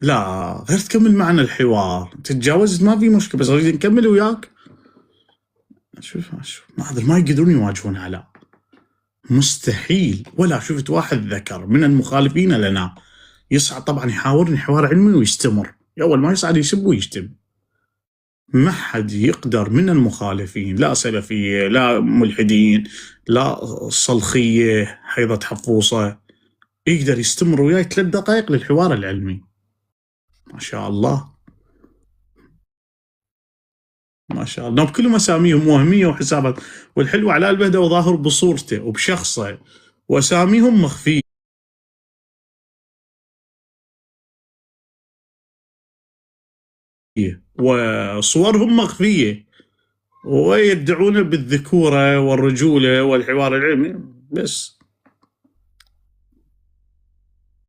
لا، غير تكمل معنا الحوار، تتجاوزت ما في مشكلة، بس اريد نكمل وياك. شوف هذا ما يقدرون يواجهونها، لا مستحيل. ولا شفت واحد ذكر من المخالفين لنا يصعد طبعا يحاورني حوار علمي ويستمر، اول ما يصعد يسب ويشتم. ما حد يقدر من المخالفين، لا سلفية لا ملحدين لا صلخية حيضة حفوصة، يقدر يستمر وياي 3 دقائق للحوار العلمي. ما شاء الله ما شاء الله، بكلهم اساميهم وهميه وحسابات، والحلو علاء البهدوي ظاهر بصورته وبشخصه، واساميهم مخفيه وصورهم مخفيه، ويدعون بالذكوره والرجوله والحوار العلمي. بس